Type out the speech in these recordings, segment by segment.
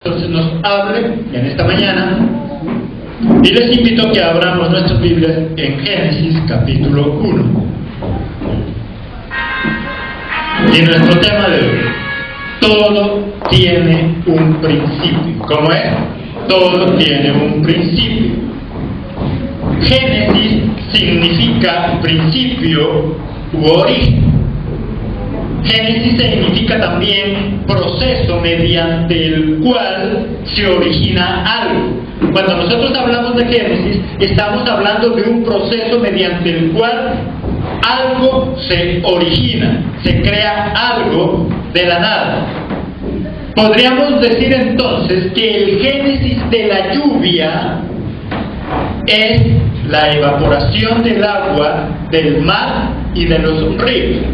entonces nos hable en esta mañana, y les invito a que abramos nuestras Biblias en Génesis capítulo 1. Y nuestro tema de hoy: todo tiene un principio. ¿Cómo es? Todo tiene un principio. Génesis significa principio u origen. Génesis significa también proceso mediante el cual se origina algo. Cuando nosotros hablamos de Génesis, estamos hablando de un proceso mediante el cual algo se origina, se crea algo de la nada. Podríamos decir entonces que el génesis de la lluvia es la evaporación del agua del mar y de los ríos.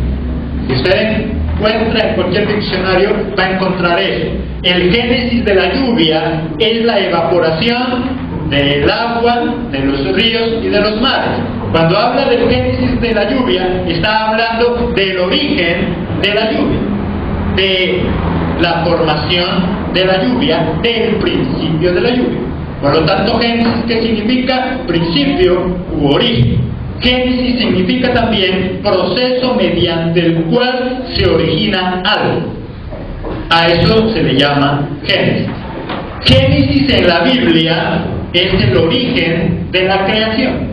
Si usted encuentra en cualquier diccionario, va a encontrar eso. El génesis de la lluvia es la evaporación del agua de los ríos y de los mares. Cuando habla del génesis de la lluvia, está hablando del origen de la lluvia, de la formación de la lluvia, del principio de la lluvia. Por lo tanto, génesis, ¿qué significa? Principio u origen. Génesis significa también proceso mediante el cual se origina algo. A eso se le llama Génesis. Génesis en la Biblia es el origen de la creación.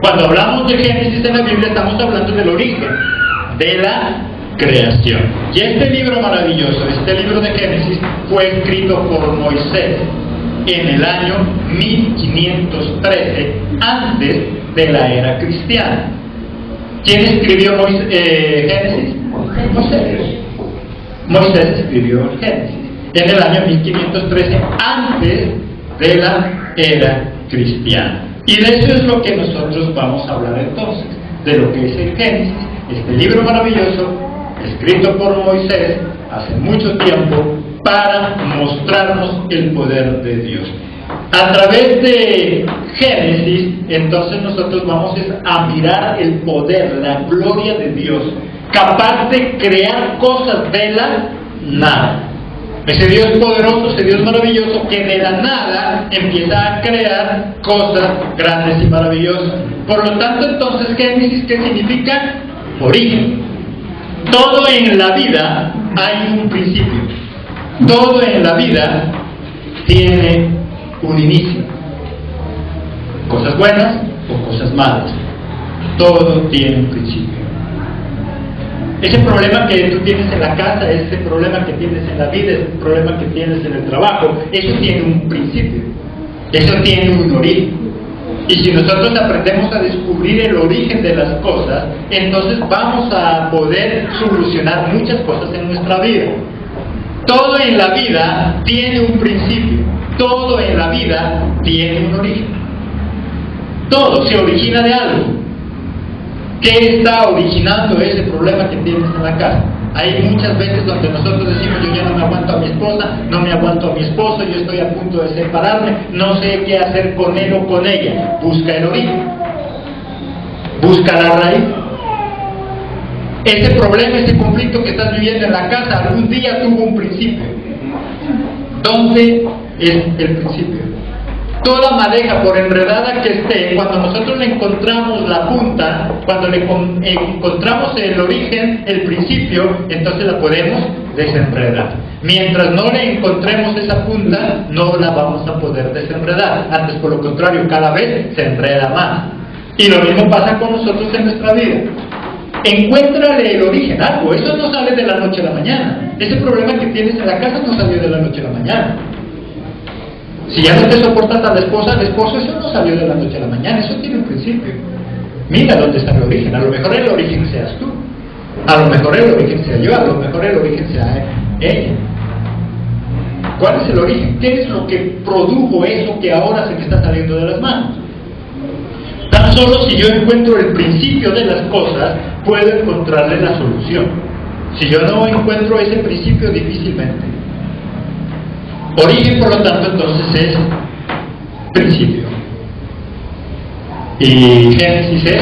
Cuando hablamos de Génesis en la Biblia, estamos hablando del origen de la creación. Y este libro maravilloso, este libro de Génesis, fue escrito por Moisés en el año 1513, antes de la era cristiana. ¿Quién escribió Génesis? Moisés escribió Génesis en el año 1513, antes de la era cristiana. Y de eso es lo que nosotros vamos a hablar entonces, de lo que es el Génesis, este libro maravilloso, escrito por Moisés hace mucho tiempo, para mostrarnos el poder de Dios. A través de Génesis, entonces nosotros vamos a mirar el poder, la gloria de Dios, capaz de crear cosas de la nada. Ese Dios poderoso, ese Dios maravilloso, que de la nada empieza a crear cosas grandes y maravillosas. Por lo tanto, entonces, Génesis, ¿qué significa? Origen. Todo en la vida hay un principio. Todo en la vida tiene un inicio. Cosas buenas o cosas malas. Todo tiene un principio. Ese problema que tú tienes en la casa, ese problema que tienes en la vida, ese problema que tienes en el trabajo, eso tiene un principio. Eso tiene un origen. Y si nosotros aprendemos a descubrir el origen de las cosas, entonces vamos a poder solucionar muchas cosas en nuestra vida. Todo en la vida tiene un principio. Todo en la vida tiene un origen. Todo se origina de algo. ¿Qué está originando ese problema que tienes en la casa? Hay muchas veces donde nosotros decimos: yo ya no me aguanto a mi esposa, no me aguanto a mi esposo, yo estoy a punto de separarme, no sé qué hacer con él o con ella. Busca el origen. Busca la raíz. Ese problema, ese conflicto que estás viviendo en la casa, algún día tuvo un principio. ¿Dónde es el principio? Toda madeja, por enredada que esté, cuando nosotros le encontramos la punta, cuando le encontramos el origen, el principio, entonces la podemos desenredar. Mientras no le encontremos esa punta, no la vamos a poder desenredar. Antes, por lo contrario, cada vez se enreda más. Y lo mismo pasa con nosotros en nuestra vida. Encuéntrale el origen, algo. Eso no sale de la noche a la mañana. Ese problema que tienes en la casa no salió de la noche a la mañana. Si ya no te soportas a la esposa, al esposo, eso no salió de la noche a la mañana. Eso tiene un principio. Mira dónde está el origen. A lo mejor el origen seas tú. A lo mejor el origen sea yo. A lo mejor el origen sea ella. ¿Cuál es el origen? ¿Qué es lo que produjo eso que ahora se me está saliendo de las manos? Tan solo si yo encuentro el principio de las cosas, puedo encontrarle la solución. Si yo no encuentro ese principio, difícilmente. Origen, por lo tanto, entonces es principio. Y Génesis es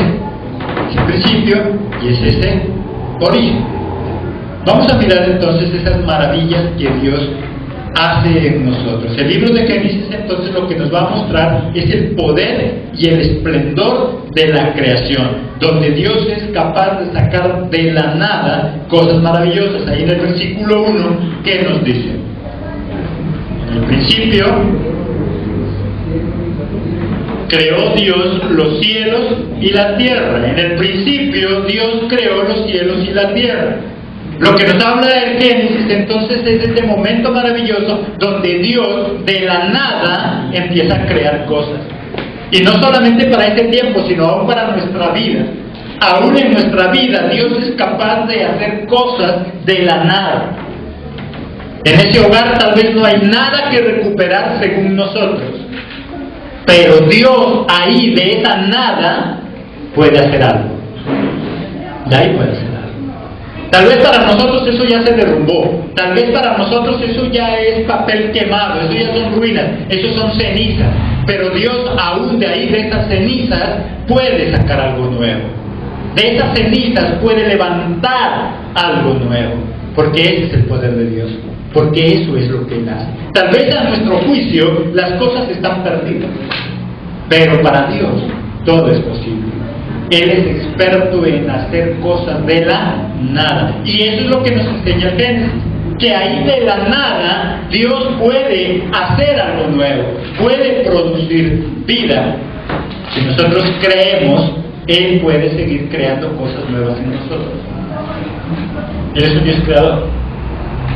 ese principio y es ese origen. Vamos a mirar entonces esas maravillas que Dios hace en nosotros. El libro de Génesis entonces lo que nos va a mostrar es el poder y el esplendor de la creación, donde Dios es capaz de sacar de la nada cosas maravillosas. Ahí en el versículo 1, ¿qué nos dice? En el principio creó Dios los cielos y la tierra. En el principio Dios creó los cielos y la tierra. Lo que nos habla del Génesis entonces es este momento maravilloso donde Dios de la nada empieza a crear cosas. Y no solamente para este tiempo, sino aún para nuestra vida. Aún en nuestra vida Dios es capaz de hacer cosas de la nada. En ese hogar tal vez no hay nada que recuperar según nosotros. Pero Dios ahí de esa nada puede hacer algo. De ahí puede hacer algo. Tal vez para nosotros eso ya se derrumbó. Tal vez para nosotros eso ya es papel quemado. Eso ya son ruinas. Eso son cenizas. Pero Dios aún de ahí, de esas cenizas, puede sacar algo nuevo. De esas cenizas puede levantar algo nuevo. Porque ese es el poder de Dios. Porque eso es lo que Él hace. Tal vez a nuestro juicio las cosas están perdidas. Pero para Dios todo es posible. Él es experto en hacer cosas de la nada. Y eso es lo que nos enseña el Génesis. Que ahí de la nada Dios puede hacer algo nuevo. Puede producir vida. Si nosotros creemos, Él puede seguir creando cosas nuevas en nosotros. Él es un Dios creador.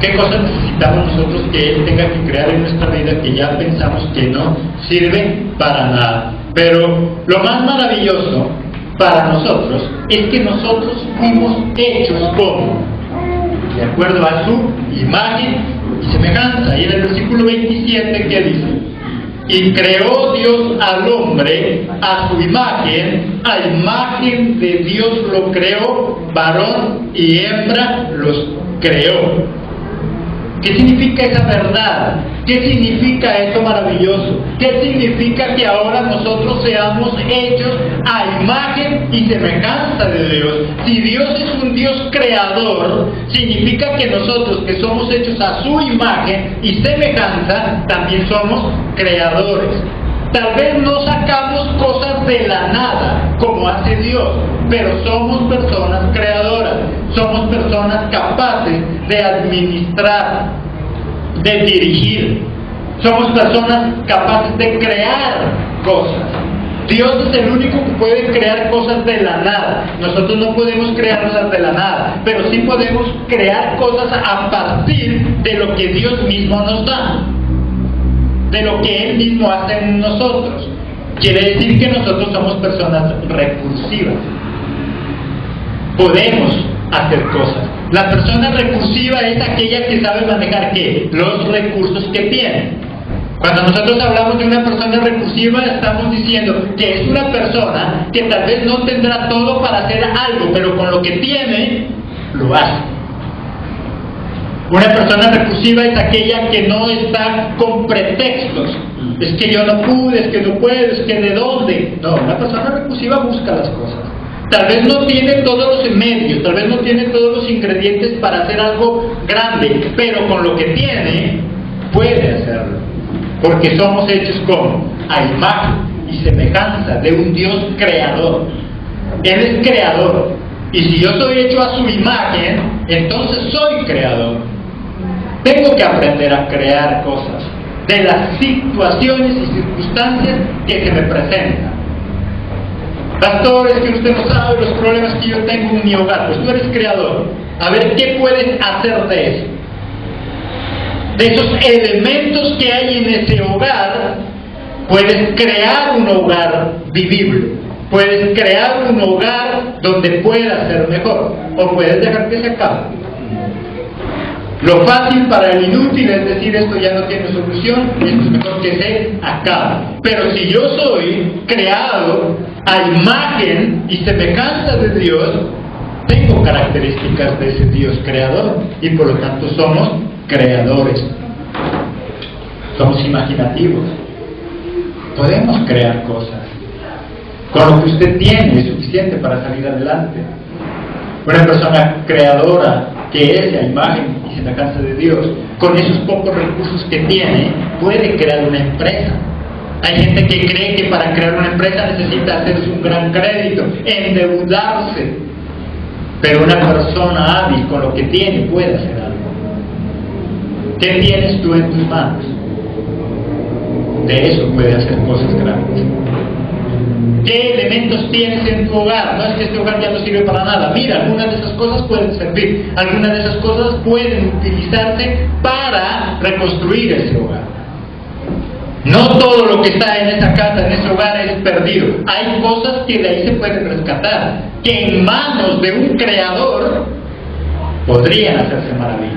¿Qué cosas necesitamos nosotros que Él tenga que crear en nuestra vida que ya pensamos que no sirve para nada? Pero lo más maravilloso para nosotros es que nosotros fuimos hechos como, de acuerdo a su imagen y semejanza. Y en el versículo 27, ¿qué dice? Y creó Dios al hombre a su imagen, a imagen de Dios lo creó, varón y hembra los creó. ¿Qué significa esa verdad? ¿Qué significa eso maravilloso? ¿Qué significa que ahora nosotros seamos hechos a imagen y semejanza de Dios? Si Dios es un Dios creador, significa que nosotros que somos hechos a su imagen y semejanza, también somos creadores. Tal vez no sacamos cosas de la nada, como hace Dios, pero somos personas creadoras, somos personas capaces de administrar, de dirigir, somos personas capaces de crear cosas. Dios es el único que puede crear cosas de la nada. Nosotros no podemos crearlas de la nada, pero sí podemos crear cosas a partir de lo que Dios mismo nos da, de lo que Él mismo hace en nosotros. Quiere decir que nosotros somos personas recursivas. Podemos hacer cosas. La persona recursiva es aquella que sabe manejar ¿qué? Los recursos que tiene. Cuando nosotros hablamos de una persona recursiva, estamos diciendo que es una persona que tal vez no tendrá todo para hacer algo, pero con lo que tiene, lo hace. Una persona recursiva es aquella que no está con pretextos. Es que yo no pude, es que no puedo, es que de dónde. No, una persona recursiva busca las cosas. Tal vez no tiene todos los medios, tal vez no tiene todos los ingredientes para hacer algo grande, pero con lo que tiene, puede hacerlo. Porque somos hechos como a imagen y semejanza de un Dios creador. Él es creador. Y si yo soy hecho a su imagen, entonces soy creador. Tengo que aprender a crear cosas de las situaciones y circunstancias que se me presentan. Pastor, es que usted no sabe los problemas que yo tengo en mi hogar. Pues tú eres creador. A ver, ¿qué puedes hacer de eso? De esos elementos que hay en ese hogar, puedes crear un hogar vivible. Puedes crear un hogar donde pueda ser mejor. O puedes dejar que se acabe. Lo fácil para el inútil es decir, esto ya no tiene solución, esto es mejor que se acabe. Pero si yo soy creado a imagen y semejanza de Dios, tengo características de ese Dios creador y por lo tanto somos creadores. Somos imaginativos. Podemos crear cosas. Con lo que usted tiene es suficiente para salir adelante. Una persona creadora que es la imagen y semejanza de Dios, con esos pocos recursos que tiene, puede crear una empresa. Hay gente que cree que para crear una empresa necesita hacerse un gran crédito, endeudarse. Pero una persona hábil con lo que tiene puede hacer algo. ¿Qué tienes tú en tus manos? De eso puede hacer cosas grandes. ¿Qué elementos tienes en tu hogar? No es que este hogar ya no sirve para nada. Mira, algunas de esas cosas pueden servir. Algunas de esas cosas pueden utilizarse para reconstruir ese hogar. No todo lo que está en esa casa, en ese hogar, es perdido. Hay cosas que de ahí se pueden rescatar, que en manos de un creador podrían hacerse maravillas.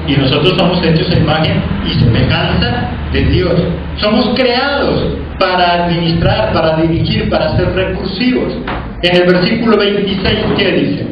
Y nosotros somos hechos a imagen y semejanza de Dios. Somos creados para administrar, para dirigir, para ser recursivos. En el versículo 26, ¿qué dice?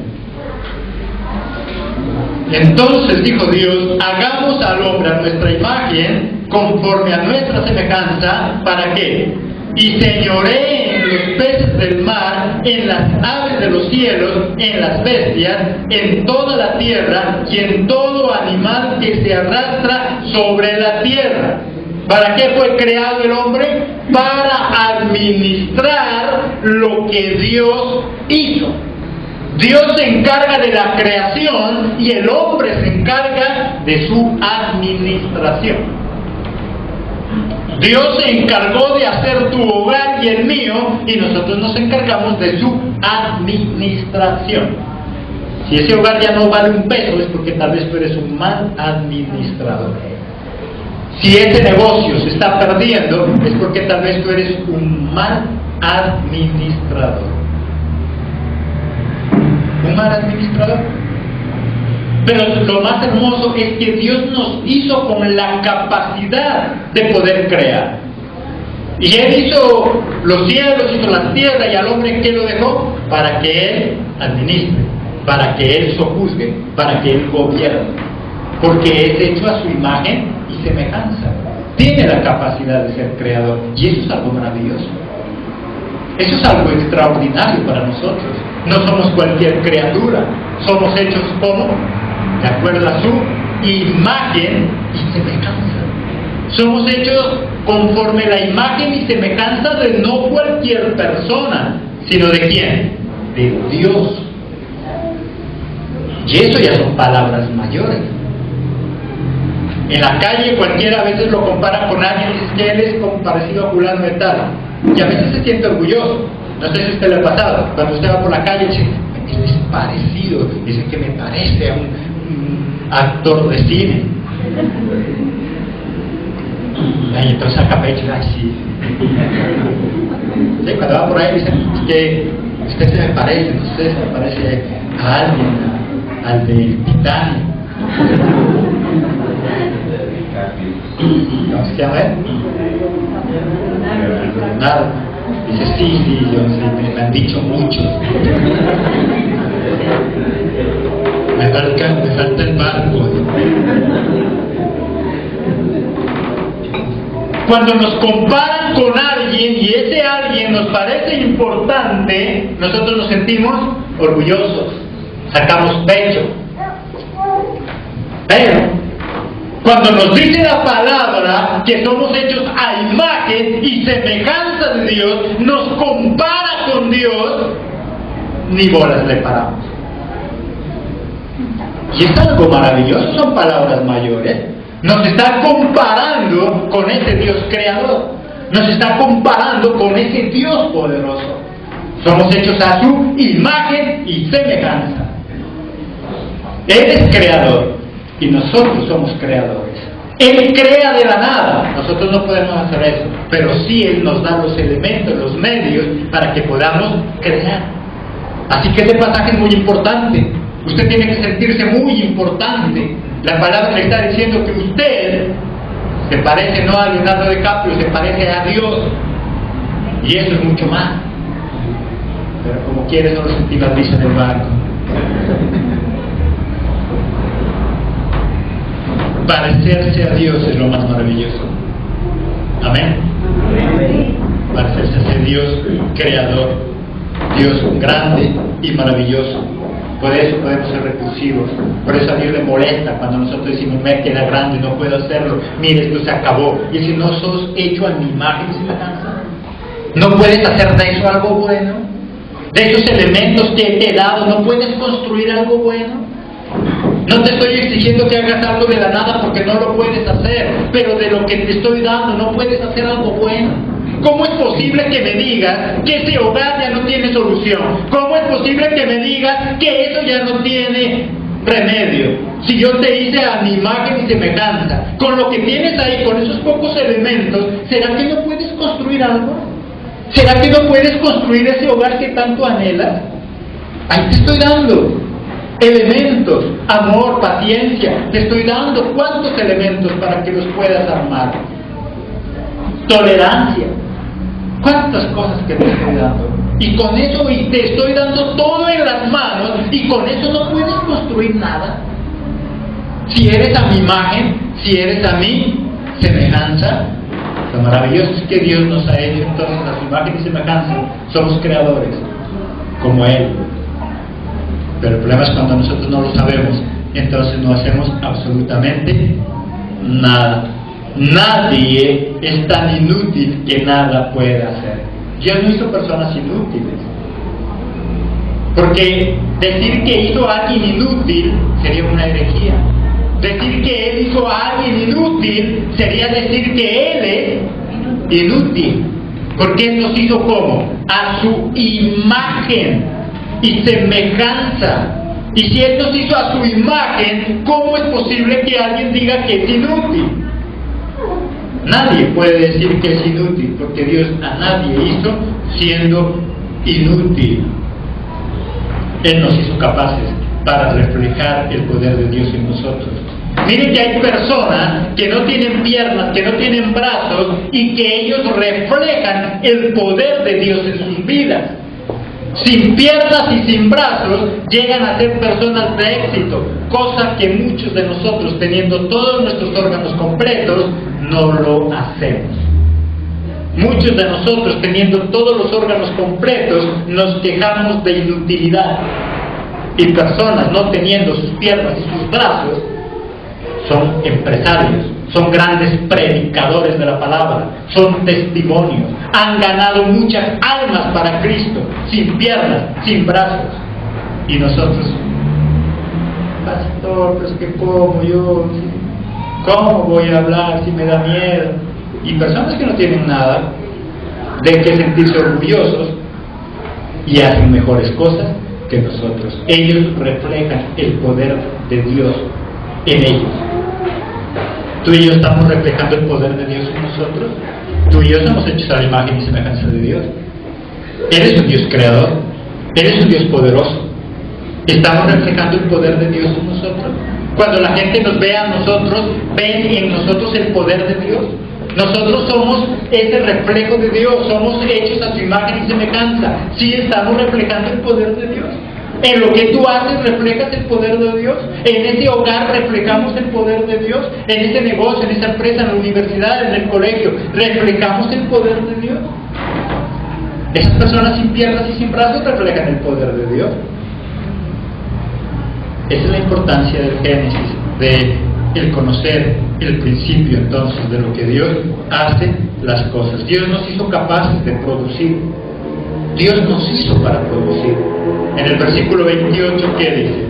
Entonces dijo Dios, hagamos al hombre a nuestra imagen, conforme a nuestra semejanza, ¿para qué? Y señoree en los peces del mar, en las aves de los cielos, en las bestias, en toda la tierra y en todo animal que se arrastra sobre la tierra. ¿Para qué fue creado el hombre? Para administrar lo que Dios hizo. Dios se encarga de la creación y el hombre se encarga de su administración. Dios se encargó de hacer tu hogar y el mío, y nosotros nos encargamos de su administración. Si ese hogar ya no vale un peso, es porque tal vez tú eres un mal administrador. Si ese negocio se está perdiendo, es porque tal vez tú eres un mal administrador. Un mal administrador. Pero lo más hermoso es que Dios nos hizo con la capacidad de poder crear. Y Él hizo los cielos, hizo la tierra, y al hombre ¿qué lo dejó? Para que Él administre, para que Él sojuzgue, para que Él gobierne. Porque es hecho a su imagen y semejanza. Tiene la capacidad de ser creador. Y eso es algo maravilloso. Eso es algo extraordinario para nosotros. No somos cualquier criatura. Somos hechos como, de acuerdo a su imagen y semejanza. Somos hechos conforme la imagen y semejanza de no cualquier persona, sino ¿de quién? De Dios. Y eso ya son palabras mayores. En la calle cualquiera a veces lo compara con alguien y dice que él es parecido a fulano de tal. Y a veces se siente orgulloso. No sé si a usted le ha pasado. Cuando usted va por la calle dice, él es parecido. Dice que me parece a un actor de cine. Y entonces saca pecho, ay sí. Sí, cuando va por ahí dice, que usted se me parece, usted se me parece a alguien, al del Titanic. ¿Cómo se llama él? Leonardo. Dice, sí, yo sé, me han dicho mucho. Me falta el barco. Cuando nos comparan con alguien y ese alguien nos parece importante, nosotros nos sentimos orgullosos, sacamos pecho. Pero cuando nos dice la palabra que somos hechos a imagen y semejanza de Dios, nos compara con Dios, ni bolas le paramos. Y es algo maravilloso, son palabras mayores. Nos está comparando con ese Dios creador. Nos está comparando con ese Dios poderoso. Somos hechos a su imagen y semejanza. Él es creador y nosotros somos creadores. Él crea de la nada. Nosotros no podemos hacer eso, pero sí Él nos da los elementos, los medios para que podamos crear. Así que este pasaje es muy importante. Usted tiene que sentirse muy importante. La palabra le está diciendo que usted se parece no a Leonardo DiCaprio, se parece a Dios. Y eso es mucho más. Pero como quiere solo sentir la brisa del barco. Parecerse a Dios es lo más maravilloso. Amén. Parecerse a ese Dios creador, Dios grande y maravilloso. Por eso podemos ser recursivos. Por eso a Dios le molesta cuando nosotros decimos, me queda grande, no puedo hacerlo. Mire, esto se acabó. Y si no sos hecho a mi imagen y semejanza, no puedes hacer de eso algo bueno. De esos elementos que te he dado, no puedes construir algo bueno. No te estoy exigiendo que hagas algo de la nada porque no lo puedes hacer, pero de lo que te estoy dando no puedes hacer algo bueno. ¿Cómo es posible que me digas que ese hogar ya no tiene solución? ¿Cómo es posible que me digas que eso ya no tiene remedio? Si yo te hice a mi imagen y semejanza, con lo que tienes ahí, con esos pocos elementos, ¿será que no puedes construir algo? ¿Será que no puedes construir ese hogar que tanto anhelas? Ahí te estoy dando elementos, amor, paciencia, te estoy dando cuántos elementos para que los puedas armar. Tolerancia, cuántas cosas que te estoy dando. Y con eso, y te estoy dando todo en las manos, y con eso no puedes construir nada. Si eres a mi imagen, si eres a mi semejanza, lo maravilloso es que Dios nos ha hecho entonces a su imagen y semejanza. Somos creadores, como Él. Pero el problema es cuando nosotros no lo sabemos, entonces no hacemos absolutamente nada. Nadie es tan inútil que nada puede hacer. Dios no hizo personas inútiles. Porque decir que hizo a alguien inútil sería una herejía. Decir que Él hizo a alguien inútil sería decir que Él es inútil. Porque Él nos hizo ¿cómo? A su imagen y semejanza. Y si Él nos hizo a su imagen, ¿cómo es posible que alguien diga que es inútil? Nadie puede decir que es inútil, porque Dios a nadie hizo siendo inútil. Él nos hizo capaces para reflejar el poder de Dios en nosotros. Miren que hay personas que no tienen piernas, que no tienen brazos, y que ellos reflejan el poder de Dios en sus vidas. Sin piernas y sin brazos llegan a ser personas de éxito, cosa que muchos de nosotros, teniendo todos nuestros órganos completos, no lo hacemos. Muchos de nosotros, teniendo todos los órganos completos, nos quejamos de inutilidad. Y personas no teniendo sus piernas y sus brazos son empresarios, son grandes predicadores de la palabra, son testimonios, han ganado muchas almas para Cristo, sin piernas, sin brazos. Y nosotros, pastor, pero es que ¿cómo voy a hablar si me da miedo? Y personas que no tienen nada de que sentirse orgullosos y hacen mejores cosas que nosotros. Ellos reflejan el poder de Dios en ellos. Tú y yo estamos reflejando el poder de Dios en nosotros. Tú y yo somos hechos a la imagen y semejanza de Dios. Eres un Dios creador, eres un Dios poderoso. Estamos reflejando el poder de Dios en nosotros. Cuando la gente nos ve a nosotros, ven en nosotros el poder de Dios. Nosotros somos ese reflejo de Dios, somos hechos a su imagen y semejanza. Sí, estamos reflejando el poder de Dios. En lo que tú haces reflejas el poder de Dios. En ese hogar reflejamos el poder de Dios. En ese negocio, en esa empresa, en la universidad, en el colegio, reflejamos el poder de Dios. Esas personas sin piernas y sin brazos reflejan el poder de Dios. Esa es la importancia del Génesis, de el conocer el principio entonces de lo que Dios hace las cosas. Dios nos hizo capaces de producir. Dios nos hizo para producir. En el versículo 28, ¿qué dice?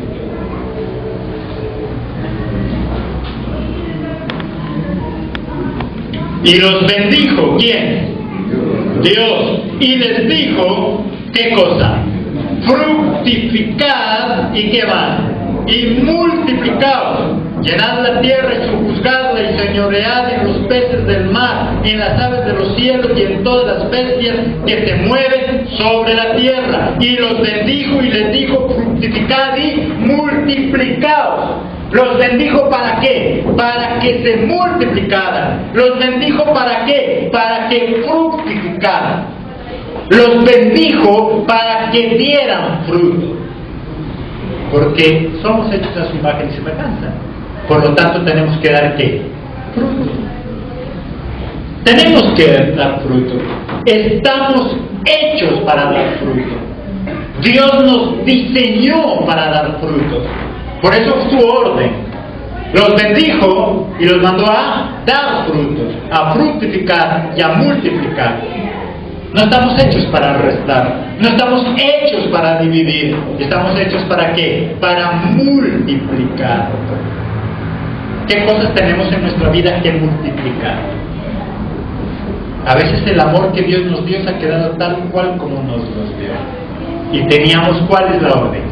Y los bendijo, ¿quién? Dios. Y les dijo, ¿qué cosa? Fructificad, ¿y qué más? Y multiplicaos, llenad la tierra y sojuzgadla y señoread en los peces del mar, en las aves de los cielos y en todas las bestias que se mueven sobre la tierra. Y los bendijo y les dijo, fructificad y multiplicaos. ¿Los bendijo para qué? Para que se multiplicaran. ¿Los bendijo para qué? Para que fructificaran. Los bendijo para que dieran fruto. Porque somos hechos a su imagen y semejanza. Por lo tanto, tenemos que dar ¿qué? Fruto. Tenemos que dar fruto. Estamos hechos para dar fruto. Dios nos diseñó para dar frutos. Por eso su orden. Los bendijo y los mandó a dar frutos, a fructificar y a multiplicar. No estamos hechos para restar, no estamos hechos para dividir, estamos hechos ¿para qué? Para multiplicar. ¿Qué cosas tenemos en nuestra vida que multiplicar? A veces el amor que Dios nos dio se ha quedado tal cual como nos los dio. Y teníamos, ¿cuál es la orden?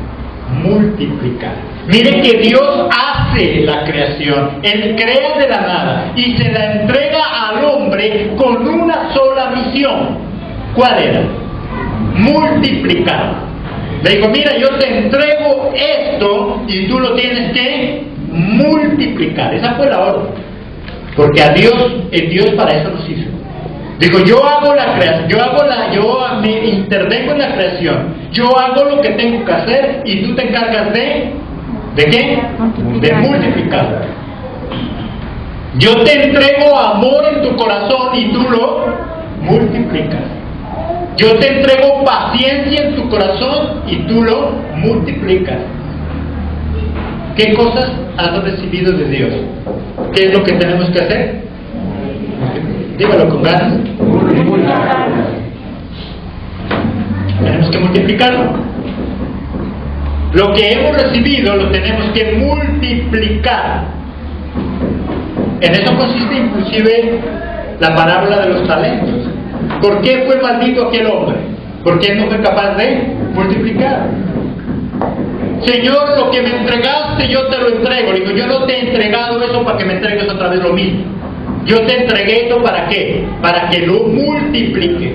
Multiplicar. Miren que Dios hace la creación, Él crea de la nada y se la entrega al hombre con una sola misión. ¿Cuál era? Multiplicar. Le digo, mira, yo te entrego esto y tú lo tienes que multiplicar. Esa fue la orden. Porque a Dios, Dios para eso nos hizo. Digo, yo hago la creación, yo me intervengo en la creación, yo hago lo que tengo que hacer y tú te encargas ¿de qué? De multiplicar. Yo te entrego amor en tu corazón y tú lo multiplicas. Yo te entrego paciencia en tu corazón y tú lo multiplicas. ¿Qué cosas has recibido de Dios? ¿Qué es lo que tenemos que hacer? Dígalo con ganas. Tenemos que multiplicarlo. Lo que hemos recibido lo tenemos que multiplicar. En eso consiste inclusive la parábola de los talentos. ¿Por qué fue maldito aquel hombre? Porque él no fue capaz de multiplicar. Señor, lo que me entregaste yo te lo entrego. Digo, yo no te he entregado eso para que me entregues otra vez lo mismo. Yo te entregué esto ¿para qué? Para que lo multipliques.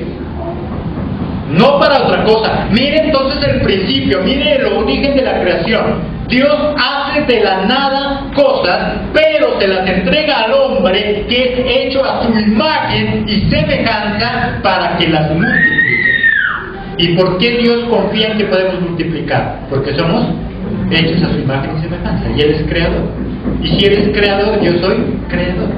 No para otra cosa. Mire entonces el principio, mire el origen de la creación. Dios hace de la nada cosas, pero se las entrega al hombre que es hecho a su imagen y semejanza para que las multiplique. ¿Y por qué Dios confía en que podemos multiplicar? Porque somos hechos a su imagen y semejanza y Él es creador. Y si Él es creador, yo soy creador.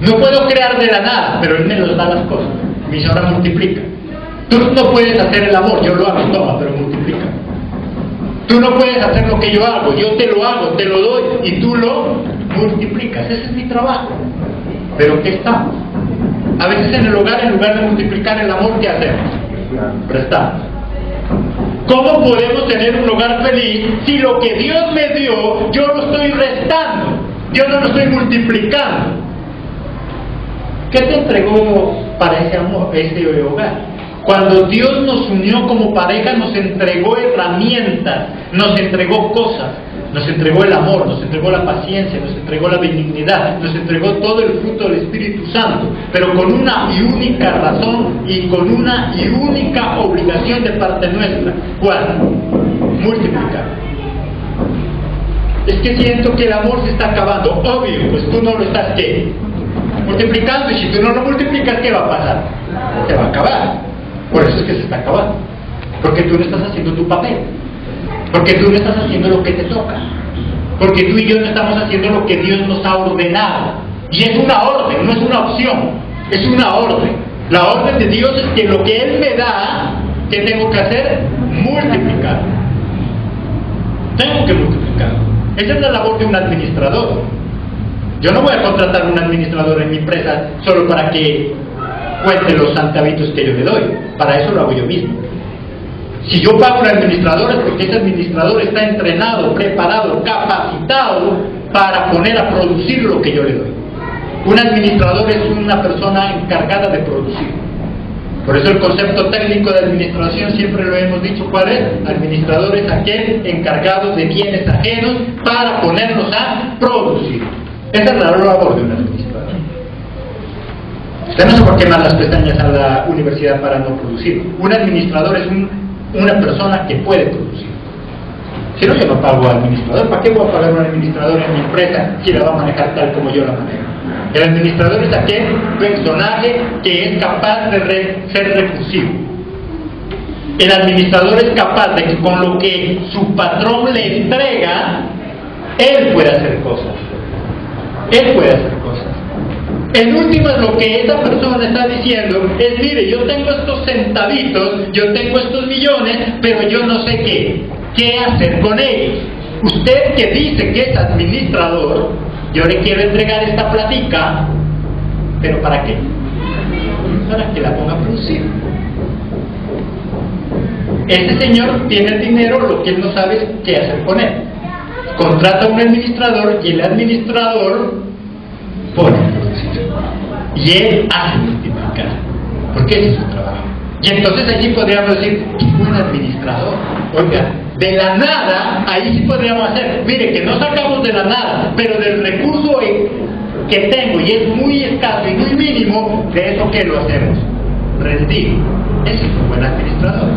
No puedo crear de la nada, pero Él me los da las cosas. Mi Señora multiplica. Tú no puedes hacer el amor, yo lo hago, toma, pero multiplica. Tú no puedes hacer lo que yo hago, yo te lo hago, te lo doy y tú lo multiplicas. Ese es mi trabajo. Pero ¿qué estamos? A veces en el hogar, en lugar de multiplicar el amor, ¿qué hacemos? Prestamos. ¿Cómo podemos tener un hogar feliz si lo que Dios me dio, yo lo estoy restando? Yo no lo estoy multiplicando. ¿Qué te entregó para ese amor, ese hogar? Cuando Dios nos unió como pareja, nos entregó herramientas, nos entregó cosas, nos entregó el amor, nos entregó la paciencia, nos entregó la benignidad, nos entregó todo el fruto del Espíritu Santo, pero con una y única razón y con una y única obligación de parte nuestra. ¿Cuál? Multiplicar. Es que siento que el amor se está acabando. Obvio, pues tú no lo estás ¿qué? Multiplicando, y si tú no lo multiplicas, ¿qué va a pasar? Se va a acabar. Por eso es que se está acabando. Porque tú no estás haciendo tu papel. Porque tú no estás haciendo lo que te toca. Porque tú y yo no estamos haciendo lo que Dios nos ha ordenado. Y es una orden, no es una opción. Es una orden. La orden de Dios es que lo que Él me da, ¿qué tengo que hacer? Multiplicar. Tengo que multiplicar. Esa es la labor de un administrador. Yo no voy a contratar un administrador en mi empresa solo para que cuente los centavitos que yo le doy. Para eso lo hago yo mismo. Si yo pago un administrador es porque ese administrador está entrenado, preparado, capacitado para poner a producir lo que yo le doy. Un administrador es una persona encargada de producir. Por eso el concepto técnico de administración siempre lo hemos dicho. ¿Cuál es? Administrador es aquel encargado de bienes ajenos para ponerlos a producir. Esa es la labor de un administrador. Usted no se por qué más las pestañas a la universidad para no producir. Un administrador es una persona que puede producir. Si no, yo no pago administrador. ¿Para qué voy a pagar un administrador en mi empresa si la va a manejar tal como yo la manejo? El administrador es aquel personaje que es capaz de ser recursivo. El administrador es capaz de que con lo que su patrón le entrega, él puede hacer cosas. Él puede hacer cosas. En últimas, lo que esa persona está diciendo es: mire, yo tengo estos centavitos, yo tengo estos millones, pero yo no sé qué hacer con ellos. Usted que dice que es administrador, yo le quiero entregar esta platica, ¿pero para qué? Para que la ponga a producir. Ese señor tiene el dinero, lo que él no sabe es qué hacer con él. Contrata a un administrador y el administrador pone a producir. Y él hace multiplicar, porque ese es su trabajo. Y entonces allí podríamos decir: qué buen administrador. Oiga, de la nada, ahí sí podríamos hacer: mire, que no sacamos de la nada, pero del recurso que tengo, y es muy escaso y muy mínimo, de eso que lo hacemos, rendir. Ese es un buen administrador.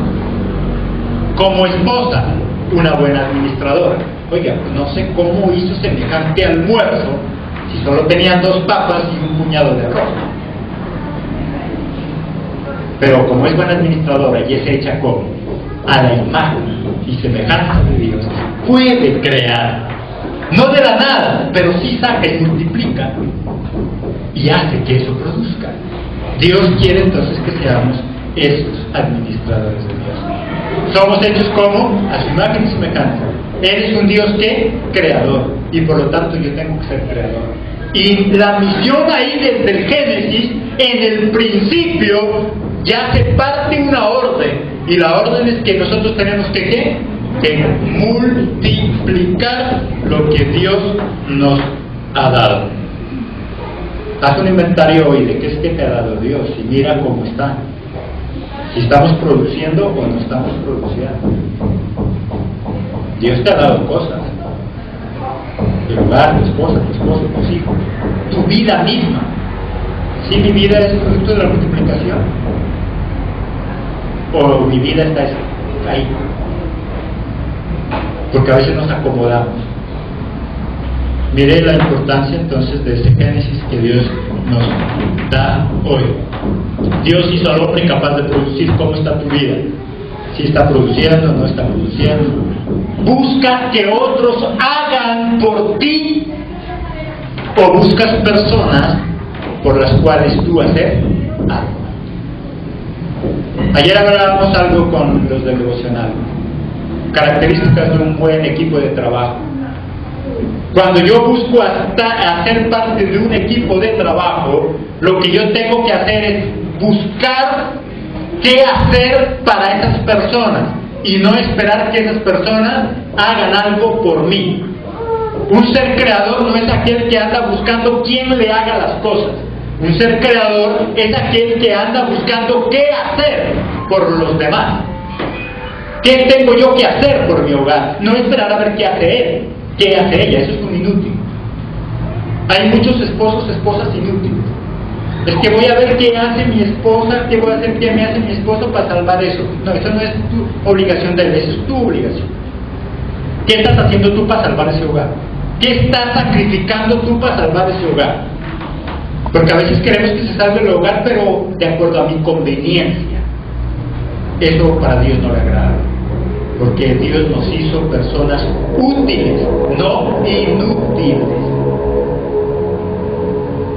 Como esposa, una buena administradora. Oiga, pues no sé cómo hizo semejante almuerzo si solo tenían 2 papas y un puñado de arroz. Pero como es buena administradora y es hecha como a la imagen y semejanza de Dios, puede crear, no de la nada, pero sí saca y multiplica y hace que eso produzca. Dios quiere entonces que seamos esos administradores de Dios. Somos hechos como a su imagen y semejanza. Él es un Dios que creador, y por lo tanto yo tengo que ser creador. Y la misión ahí desde el Génesis, en el principio, ya se parte una orden, y la orden es que nosotros tenemos que multiplicar lo que Dios nos ha dado. Haz un inventario hoy de qué es que te ha dado Dios y mira cómo está. Si estamos produciendo o no estamos produciendo. Dios te ha dado cosas: el hogar, tu esposa, tu esposo, tus hijos, tu vida misma. Si mi vida es producto de la multiplicación, o mi vida está ahí, porque a veces nos acomodamos. Mire la importancia entonces de ese Génesis que Dios nos da hoy. Dios hizo al hombre capaz de producir. ¿Cómo está tu vida? Si está produciendo o no está produciendo. Busca que otros hagan por ti, o buscas personas por las cuales tú hacer algo. Ayer hablábamos algo con los del devocional, características de un buen equipo de trabajo. Cuando yo busco hacer parte de un equipo de trabajo, lo que yo tengo que hacer es buscar qué hacer para esas personas y no esperar que esas personas hagan algo por mí. Un ser creador no es aquel que anda buscando quién le haga las cosas. Un ser creador es aquel que anda buscando qué hacer por los demás. ¿Qué tengo yo que hacer por mi hogar? No esperar a ver qué hace él, qué hace ella. Eso es un inútil. Hay muchos esposos, esposas inútiles. Es que voy a ver qué hace mi esposa, qué voy a hacer, qué me hace mi esposo para salvar eso. No, eso no es tu obligación de él, eso es tu obligación. ¿Qué estás haciendo tú para salvar ese hogar? ¿Qué estás sacrificando tú para salvar ese hogar? Porque a veces queremos que se salve el hogar, pero de acuerdo a mi conveniencia. Eso para Dios no le agrada. Porque Dios nos hizo personas útiles, no inútiles.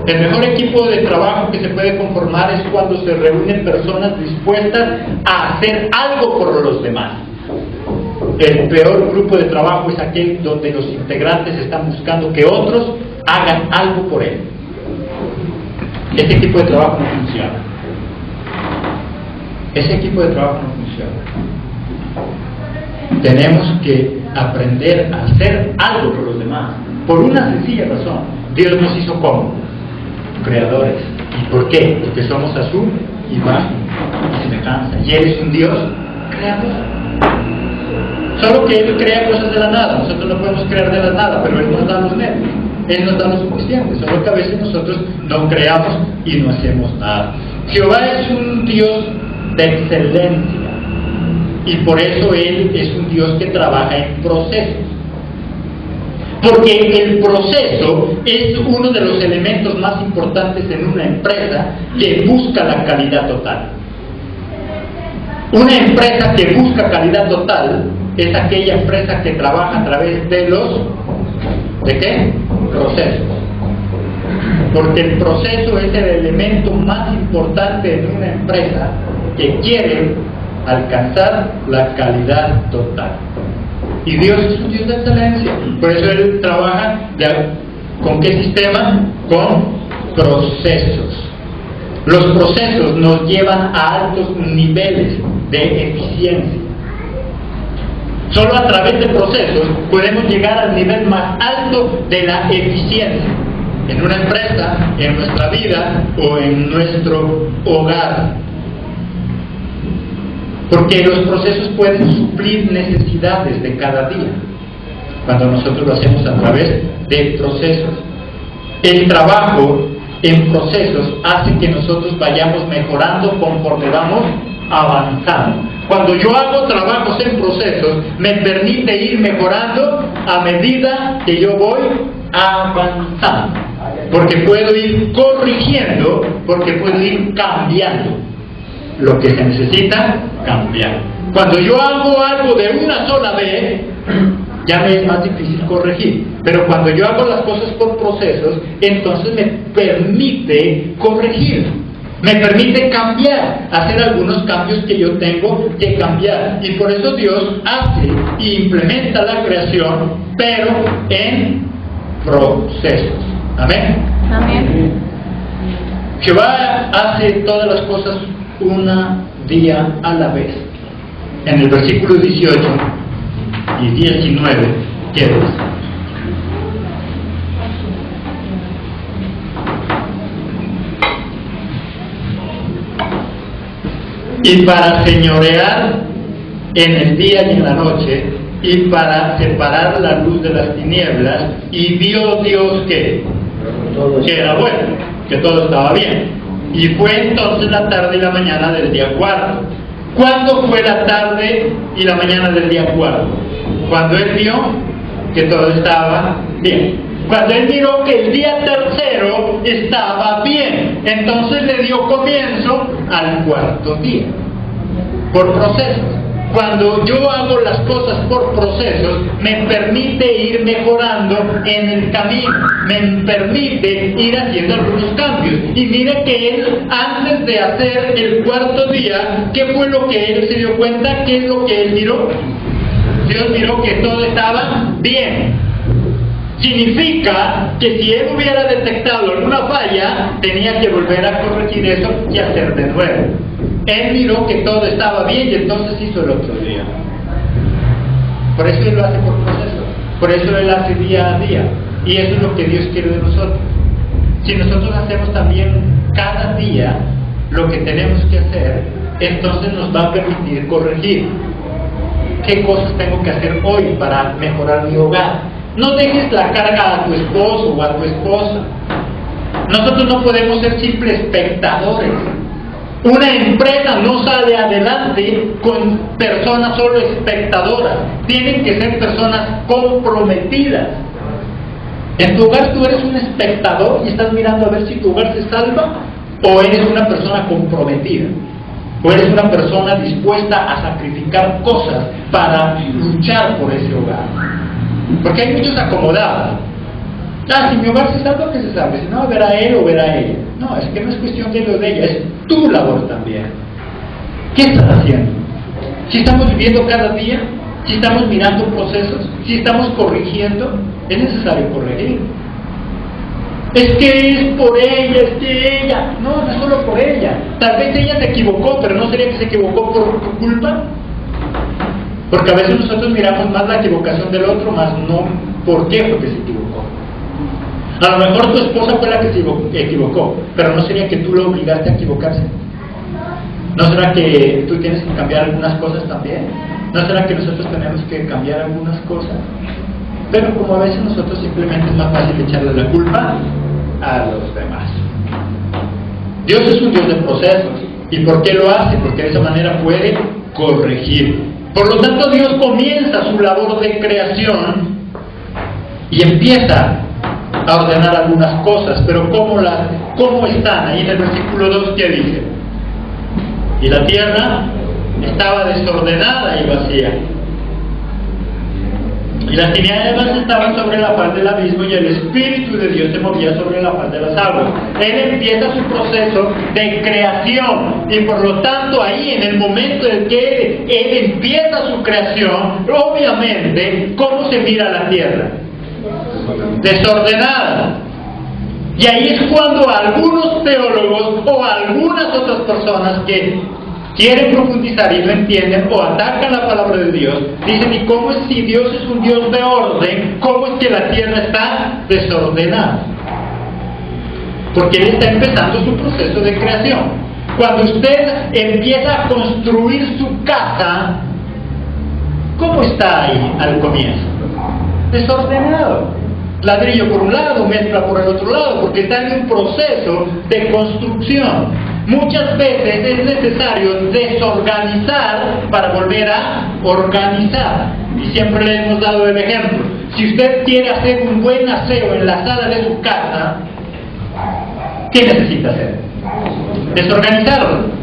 El mejor equipo de trabajo que se puede conformar es cuando se reúnen personas dispuestas a hacer algo por los demás. El peor grupo de trabajo es aquel donde los integrantes están buscando que otros hagan algo por él. Ese equipo de trabajo no funciona. Ese equipo de trabajo no funciona. Tenemos que aprender a hacer algo por los demás, por una sencilla razón. Dios nos hizo como creadores. ¿Y por qué? Porque somos a su imagen y semejanza. Y Él es un Dios creador. Solo que Él crea cosas de la nada. Nosotros no podemos crear de la nada, pero Él nos da los medios. Él nos da lo suficiente. Solo que a veces nosotros no creamos y no hacemos nada. Jehová es un Dios de excelencia. Y por eso Él es un Dios que trabaja en procesos. Porque el proceso es uno de los elementos más importantes en una empresa que busca la calidad total. Una empresa que busca calidad total es aquella empresa que trabaja a través de los... ¿de qué? Procesos. porque el proceso es el elemento más importante en una empresa que quiere alcanzar la calidad total. Y Dios es un Dios de excelencia, por eso Él trabaja ¿con qué sistema? Con procesos. Los procesos nos llevan a altos niveles de eficiencia. Solo a través de procesos podemos llegar al nivel más alto de la eficiencia en una empresa, en nuestra vida o en nuestro hogar. Porque los procesos pueden suplir necesidades de cada día cuando nosotros lo hacemos a través de procesos. El trabajo en procesos hace que nosotros vayamos mejorando conforme vamos avanzando. Cuando yo hago trabajos en procesos, me permite ir mejorando a medida que yo voy avanzando. Porque puedo ir corrigiendo, porque puedo ir cambiando lo que se necesita cambiar. Cuando yo hago algo de una sola vez, ya me es más difícil corregir. Pero cuando yo hago las cosas por procesos, entonces me permite corregir, me permite cambiar, hacer algunos cambios que yo tengo que cambiar. Y por eso Dios hace e implementa la creación, pero en procesos. Amén. Amén. Jehová hace todas las cosas una día a la vez. En el versículo 18 y 19, ¿qué dice? Y para señorear en el día y en la noche, y para separar la luz de las tinieblas, y vio Dios que era bueno, que todo estaba bien. Y fue entonces la tarde y la mañana del día cuarto. ¿Cuándo fue la tarde y la mañana del día cuarto? Cuando Él vio que todo estaba bien. Cuando Él miró que el día tercero estaba bien, entonces le dio comienzo al cuarto día. Por procesos. Cuando yo hago las cosas por procesos, me permite ir mejorando en el camino, me permite ir haciendo algunos cambios. Y mire que Él, antes de hacer el cuarto día, ¿qué fue lo que Él se dio cuenta? ¿Qué es lo que Él miró? Dios miró que todo estaba bien. Significa que si Él hubiera detectado alguna falla, tenía que volver a corregir eso y hacer de nuevo. Él miró que todo estaba bien y entonces hizo el otro día. Por eso Él lo hace por proceso. Por eso Él hace día a día. Y eso es lo que Dios quiere de nosotros. Si nosotros hacemos también cada día lo que tenemos que hacer, entonces nos va a permitir corregir. ¿Qué cosas tengo que hacer hoy para mejorar mi hogar? No dejes la carga a tu esposo o a tu esposa. Nosotros no podemos ser simples espectadores. Una empresa no sale adelante con personas solo espectadoras. Tienen que ser personas comprometidas. En tu hogar tú eres un espectador y estás mirando a ver si tu hogar se salva, o eres una persona comprometida, o eres una persona dispuesta a sacrificar cosas para luchar por ese hogar. Porque hay muchos acomodados. Si mi hogar se salva, que se salve. Si no, verá él o verá ella. No, es que no es cuestión de lo de ella, es tu labor también. ¿Qué estás haciendo? Si estamos viviendo cada día, si estamos mirando procesos, si estamos corrigiendo, es necesario corregir. Es que es por ella, es que ella. No, no es solo por ella. Tal vez ella se equivocó, pero ¿no sería que se equivocó por tu culpa? Porque a veces nosotros miramos más la equivocación del otro, más no por qué fue que se equivocó. A lo mejor tu esposa fue la que se equivocó, pero ¿no sería que tú la obligaste a equivocarse? ¿No será que tú tienes que cambiar algunas cosas también? ¿No será que nosotros tenemos que cambiar algunas cosas? Pero como a veces nosotros simplemente es más fácil echarle la culpa a los demás. Dios es un Dios de procesos. ¿Y por qué lo hace? Porque de esa manera puede corregir. Por lo tanto, Dios comienza su labor de creación y empieza a ordenar algunas cosas, pero ¿cómo están? Ahí en el versículo 2, ¿qué dice? Y la tierra estaba desordenada y vacía. Y las tinieblas estaban sobre la faz del abismo y el Espíritu de Dios se movía sobre la faz de las aguas. Él empieza su proceso de creación y por lo tanto ahí en el momento en que Él empieza su creación, obviamente, ¿cómo se mira la tierra? Desordenada. Y ahí es cuando algunos teólogos o algunas otras personas que quieren profundizar y no entienden o atacan la palabra de Dios, dicen, ¿y cómo es si Dios es un Dios de orden? ¿Cómo es que la tierra está desordenada? Porque Él está empezando su proceso de creación. Cuando usted empieza a construir su casa, ¿cómo está ahí al comienzo? Desordenado. Ladrillo por un lado, mezcla por el otro lado, porque está en un proceso de construcción. Muchas veces es necesario desorganizar para volver a organizar. Y siempre le hemos dado el ejemplo. Si usted quiere hacer un buen aseo en la sala de su casa, ¿qué necesita hacer? Desorganizarlo.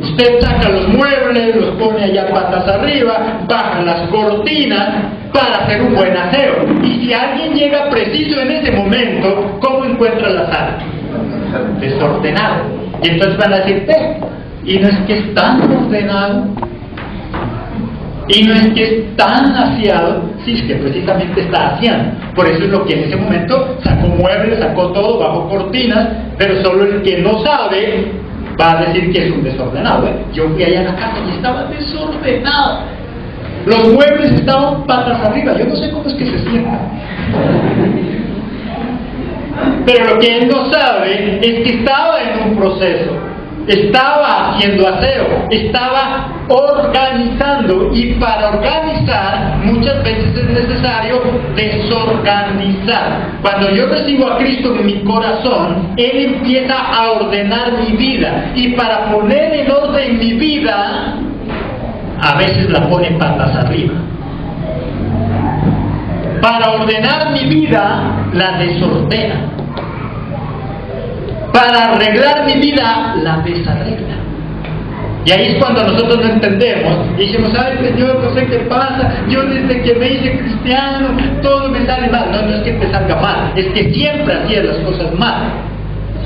Usted saca los muebles, los pone allá patas arriba, baja las cortinas para hacer un buen aseo. Y si alguien llega preciso en ese momento, ¿cómo encuentra la sala? Desordenado. Y entonces van a decir, y no es que es tan ordenado, y no es que es tan aseado, sí, es que precisamente está aseando. Por eso es lo que en ese momento sacó muebles, sacó todo, bajó cortinas, pero solo el que no sabe va a decir que es un desordenado. Yo fui allá a la casa y estaba desordenado. Los muebles estaban patas arriba, yo no sé cómo es que se sienta. Pero lo que él no sabe es que estaba en un proceso, estaba haciendo aseo, estaba organizando, y para organizar muchas veces es necesario desorganizar. Cuando yo recibo a Cristo en mi corazón, Él empieza a ordenar mi vida, y para poner en orden mi vida, a veces la pone patas arriba. Para ordenar mi vida, la desordena. Para arreglar mi vida, la desarregla. Y ahí es cuando nosotros no entendemos y decimos, ay Señor, no sé qué pasa, yo desde que me hice cristiano, todo me sale mal. No, no es que te salga mal, es que siempre hacías las cosas mal.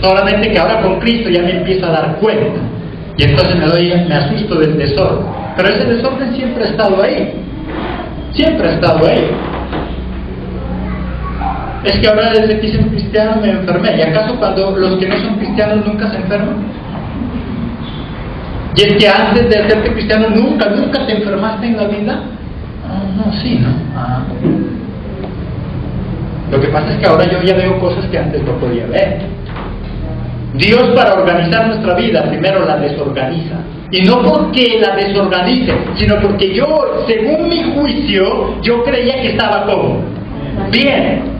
Solamente que ahora con Cristo ya me empiezo a dar cuenta. Y entonces me asusto del desorden. Pero ese desorden siempre ha estado ahí. Siempre ha estado ahí. Es que ahora desde que hice un cristiano me enfermé. ¿Y acaso cuando los que no son cristianos nunca se enferman? ¿Y es que antes de hacerte cristiano nunca te enfermaste en la vida? No, sí, ¿no? Lo que pasa es que ahora yo ya veo cosas que antes no podía ver. Dios, para organizar nuestra vida, primero la desorganiza. Y no porque la desorganice, sino porque yo, según mi juicio, yo creía que estaba como bien.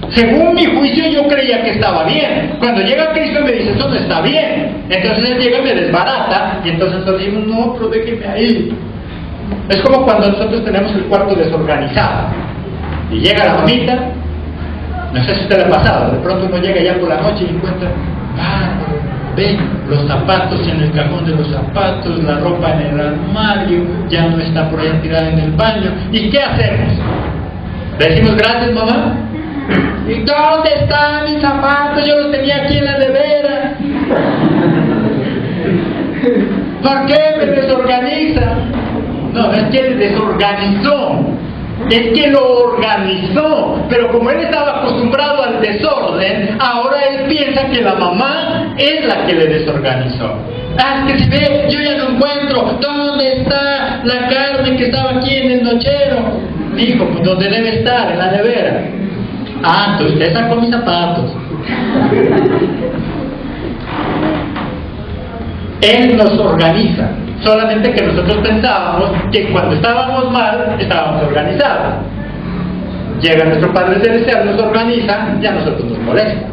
Según mi juicio yo creía que estaba bien. Cuando llega Cristo y me dice, eso no está bien. Entonces Él llega y me desbarata. Y entonces nosotros decimos, no, pero déjeme ahí. Es como cuando nosotros tenemos el cuarto desorganizado. Y llega la mamita. No sé si usted le ha pasado. De pronto uno llega ya por la noche y encuentra, ve los zapatos en el cajón de los zapatos, la ropa en el armario, ya no está por allá tirada en el baño. ¿Y qué hacemos? ¿Le decimos gracias, mamá? ¿Y dónde están mis zapatos? Yo los tenía aquí en la nevera. ¿Por qué me desorganiza? No, no es que él desorganizó, es que lo organizó. Pero como él estaba acostumbrado al desorden, ahora él piensa que la mamá es la que le desorganizó. Es que si ve, yo ya no encuentro. ¿Dónde está la carne que estaba aquí en el nochero? Dijo, pues donde debe estar, en la nevera. Entonces usted sacó mis zapatos. Él nos organiza. Solamente que nosotros pensábamos que cuando estábamos mal, estábamos organizados. Llega nuestro Padre Celestial, nos organiza, y a nosotros nos molesta.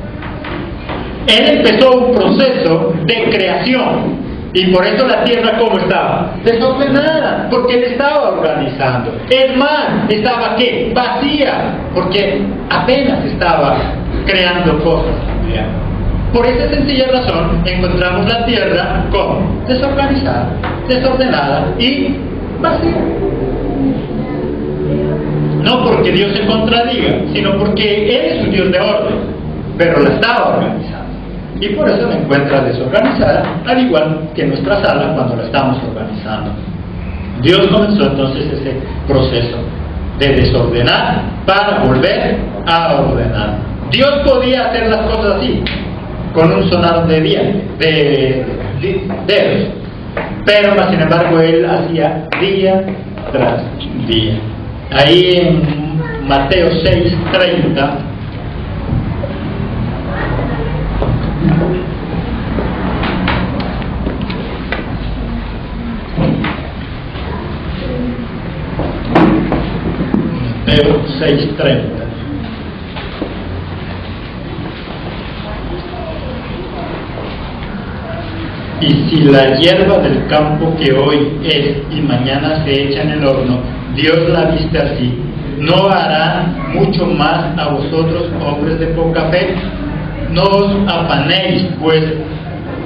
Él empezó un proceso de creación. Y por eso la tierra, ¿cómo estaba? Desordenada, porque él estaba organizando. Es más, estaba ¿qué? Vacía, porque apenas estaba creando cosas. Por esa sencilla razón encontramos la tierra como desorganizada, desordenada y vacía. No porque Dios se contradiga, sino porque Él es un Dios de orden, pero la estaba organizando. Y por eso la encuentra desorganizada, al igual que nuestra sala cuando la estamos organizando. Dios comenzó entonces ese proceso de desordenar para volver a ordenar. Dios podía hacer las cosas así, con un sonar de dedos, pero más sin embargo Él hacía día tras día. Ahí en Mateo 6:30 Mateo 6:30. Y si la hierba del campo que hoy es y mañana se echa en el horno, Dios la viste así, ¿no hará mucho más a vosotros, hombres de poca fe? No os afanéis, pues,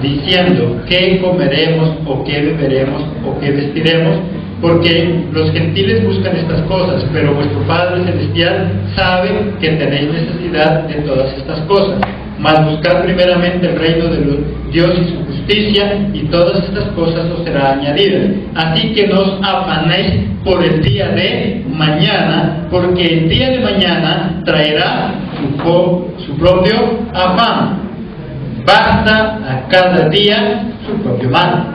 diciendo, ¿qué comeremos, o qué beberemos, o qué vestiremos? Porque los gentiles buscan estas cosas, pero vuestro Padre Celestial sabe que tenéis necesidad de todas estas cosas. Mas buscad primeramente el reino de Dios y su justicia, y todas estas cosas os serán añadidas. Así que no os afanéis por el día de mañana, porque el día de mañana traerá su propio afán. Basta a cada día su propio mal.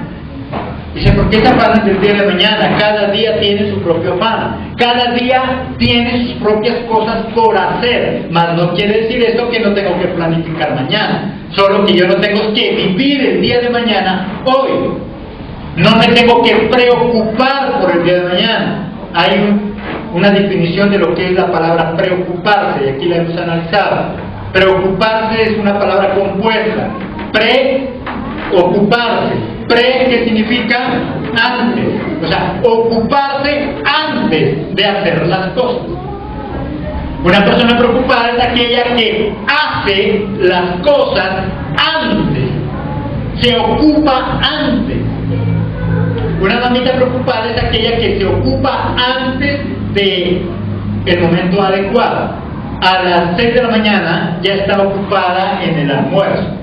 Dice, ¿por qué se afanan del día de mañana? Cada día tiene su propio afán. Cada día tiene sus propias cosas por hacer. Mas no quiere decir esto que no tengo que planificar mañana. Solo que yo no tengo que vivir el día de mañana hoy. No me tengo que preocupar por el día de mañana. Hay una definición de lo que es la palabra preocuparse, y aquí la hemos analizado. Preocuparse es una palabra compuesta. Preocuparse. Pre, ¿qué significa? Antes. O sea, ocuparse antes de hacer las cosas. Una persona preocupada es aquella que hace las cosas antes. Se ocupa antes. Una mamita preocupada es aquella que se ocupa antes de el momento adecuado. A las 6 de la mañana ya está ocupada en el almuerzo.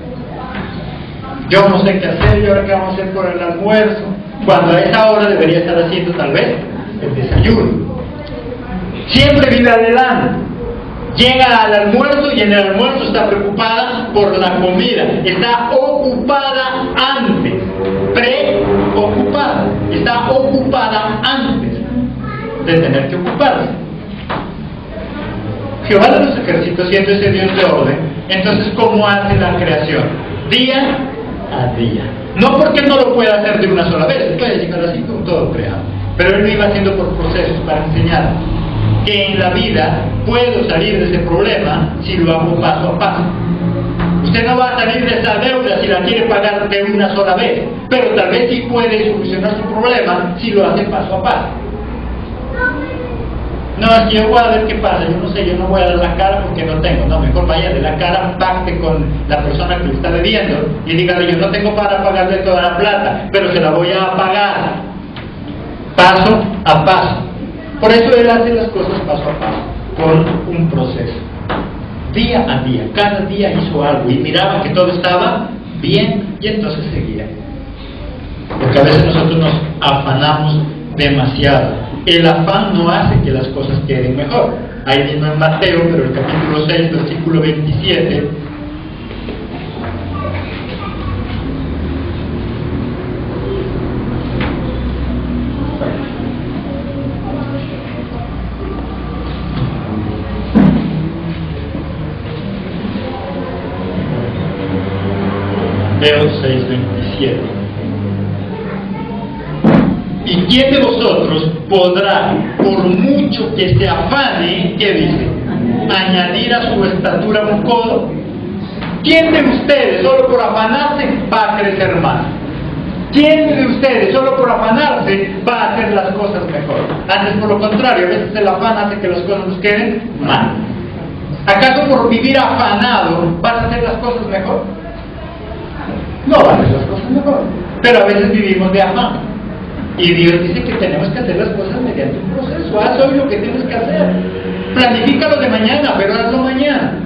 Yo no sé qué hacer, yo ahora qué vamos a hacer por el almuerzo, cuando a esa hora debería estar haciendo tal vez el desayuno. Siempre vive adelante. Llega al almuerzo y en el almuerzo está preocupada por la comida. Está ocupada antes. Preocupada. Está ocupada antes de tener que ocuparse. Jehová de los ejércitos, siendo ese Dios de orden, entonces ¿cómo hace la creación? Día a día. No porque no lo pueda hacer de una sola vez, puede llegar así con todo creado, pero él lo iba haciendo por procesos para enseñar que en la vida puedo salir de ese problema si lo hago paso a paso. Usted no va a salir de esa deuda si la quiere pagar de una sola vez, pero tal vez sí puede solucionar su problema si lo hace paso a paso. No, es que yo voy a ver qué pasa, yo no sé, yo no voy a dar la cara porque no tengo. No, mejor vaya de la cara, pacte con la persona que le está debiendo y dígale, yo no tengo para pagarle toda la plata, pero se la voy a pagar paso a paso. Por eso él hace las cosas paso a paso, con un proceso, día a día. Cada día hizo algo y miraba que todo estaba bien y entonces seguía. Porque a veces nosotros nos afanamos demasiado. El afán no hace que las cosas queden mejor. Ahí mismo en Mateo, pero el capítulo 6, versículo 27. Mateo 6, 27. ¿Y quién de vosotros podrá, por mucho que se afane, ¿qué dice? Añadir a su estatura un codo? ¿Quién de ustedes, solo por afanarse, va a crecer más? ¿Quién de ustedes, solo por afanarse, va a hacer las cosas mejor? Antes, por lo contrario, a veces el afán hace que las cosas nos queden mal. ¿Acaso por vivir afanado vas a hacer las cosas mejor? No vas a hacer las cosas mejor. Pero a veces vivimos de afán. Y Dios dice que tenemos que hacer las cosas mediante un proceso. Haz hoy lo que tienes que hacer. Planifica lo de mañana, pero hazlo mañana.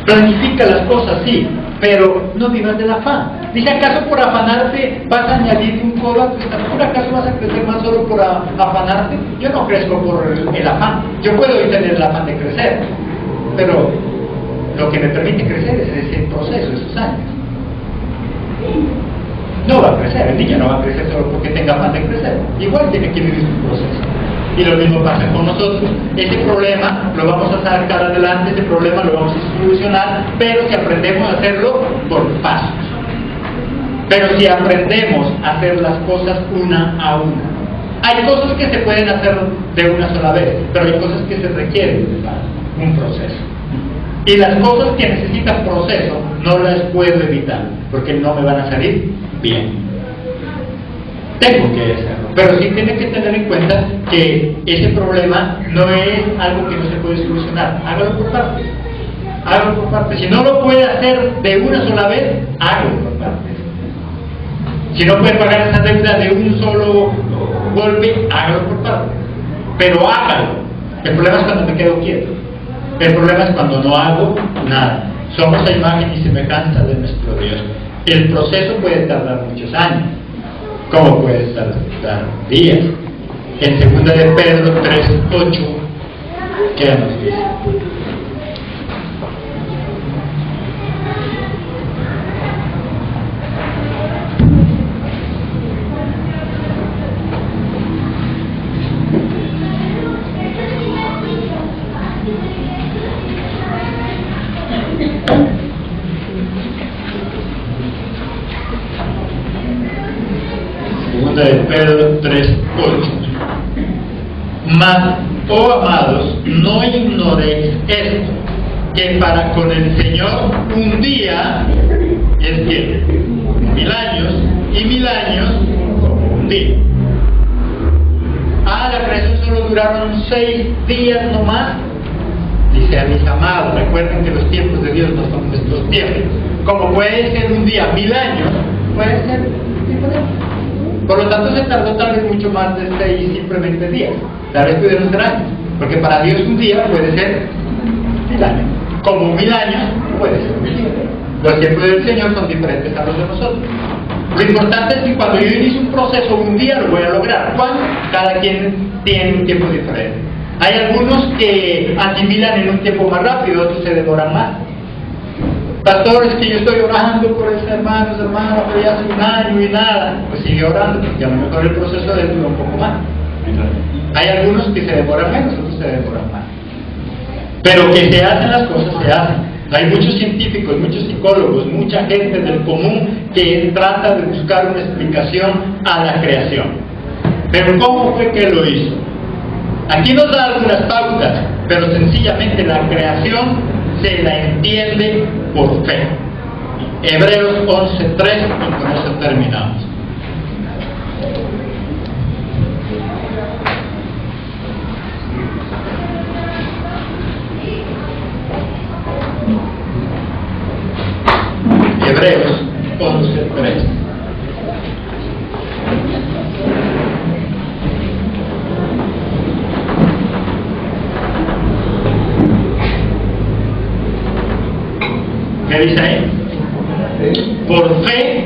Planifica las cosas, sí, pero no vivas del afán. Dice, ¿acaso por afanarte vas a añadir un codo a tu estatura? ¿Acaso vas a crecer más solo por afanarte? Yo no crezco por el afán. Yo puedo hoy tener el afán de crecer, pero lo que me permite crecer es ese proceso, esos años. No va a crecer, el niño no va a crecer solo porque tenga afán de crecer. Igual tiene que vivir su proceso. Y lo mismo pasa con nosotros. Ese problema lo vamos a sacar adelante, ese problema lo vamos a solucionar, pero si aprendemos a hacerlo por pasos. Pero si aprendemos a hacer las cosas una a una. Hay cosas que se pueden hacer de una sola vez, pero hay cosas que se requieren de un proceso. Y las cosas que necesitan proceso no las puedo evitar, porque no me van a salir bien. Tengo que hacerlo, pero sí tiene que tener en cuenta que ese problema no es algo que no se puede solucionar. Hágalo por partes. Hágalo por partes. Si no lo puede hacer de una sola vez, hágalo por partes. Si no puede pagar esa deuda de un solo golpe, hágalo por partes. Pero hágalo. El problema es cuando me quedo quieto. El problema es cuando no hago nada. Somos a imagen y semejanza de nuestro Dios. El proceso puede tardar muchos años, como puede tardar días. En 2 de Pedro 3:8, ¿qué nos dice? De Pedro 3:8. Mas, oh amados, no ignoréis esto, que para con el Señor un día es que 1000 años, y 1000 años como un día. La creación solo duraron 6 días nomás. Dice a mis amados, recuerden que los tiempos de Dios no son nuestros tiempos. Como puede ser un día 1000 años, puede ser diferente. Por lo tanto, se tardó tal vez mucho más de 6 simplemente días. Tal vez pudieron ser años. Porque para Dios un día puede ser 1000 años. Como 1000 años puede ser un día. Los tiempos del Señor son diferentes a los de nosotros. Lo importante es que cuando yo inicio un proceso, un día lo voy a lograr. ¿Cuándo? Cada quien tiene un tiempo diferente. Hay algunos que asimilan en un tiempo más rápido, otros se demoran más. Pastores, que yo estoy orando por esos hermanos, pero ya hace un año y nada. Pues sigue orando, porque a lo mejor el proceso de él dura un poco más. Hay algunos que se demoran menos, otros se demoran más. Pero que se hacen las cosas, se hacen. Hay muchos científicos, muchos psicólogos, mucha gente del común que trata de buscar una explicación a la creación. Pero ¿cómo fue que lo hizo? Aquí nos da algunas pautas, pero sencillamente la creación se la entiende por fe. Hebreos 11:3, y con eso terminamos. Hebreos 11:3. ¿Qué dice ahí? Por fe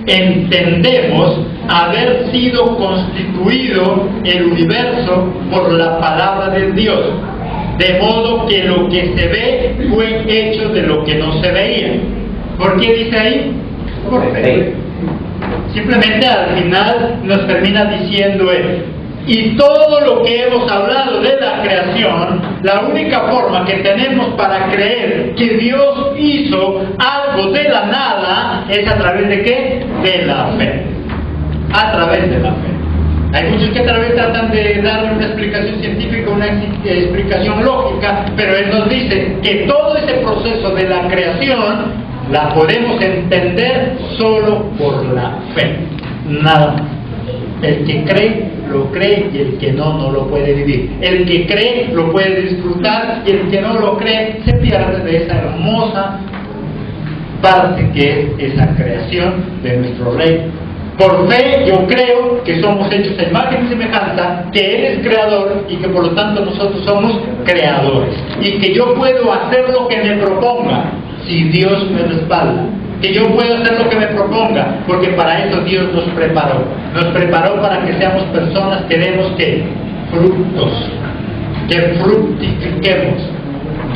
entendemos haber sido constituido el universo por la palabra de Dios, de modo que lo que se ve fue hecho de lo que no se veía. ¿Por qué dice ahí? Por fe. Simplemente al final nos termina diciendo él. Y todo lo que hemos hablado de la creación, la única forma que tenemos para creer que Dios hizo algo de la nada es a través de ¿qué? De la fe. A través de la fe. Hay muchos que tal vez tratan de darle una explicación científica, una explicación lógica, pero él nos dice que todo ese proceso de la creación la podemos entender solo por la fe. Nada más. El que cree, lo cree, y el que no, no lo puede vivir. El que cree, lo puede disfrutar, y el que no lo cree, se pierde de esa hermosa parte que es esa creación de nuestro Rey Por fe yo creo que somos hechos a imagen y semejanza, que Él es creador y que por lo tanto nosotros somos creadores. Y que yo puedo hacer lo que me proponga si Dios me respalda. Que yo puedo hacer lo que me proponga, porque para eso Dios nos preparó. Nos preparó para que seamos personas que demos ¿qué? Frutos. Que fructifiquemos.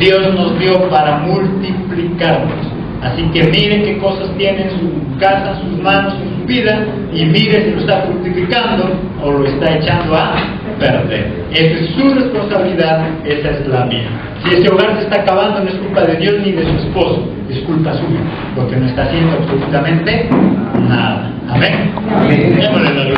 Dios nos dio para multiplicarnos. Así que mire qué cosas tiene en su casa, en sus manos, en su vida, y mire si lo está fructificando o lo está echando a perder. Esa es su responsabilidad, esa es la mía. Si ese hogar se está acabando, no es culpa de Dios ni de su esposo, es culpa suya, porque no está haciendo absolutamente nada. Amén. Amén. Démosle la gloria.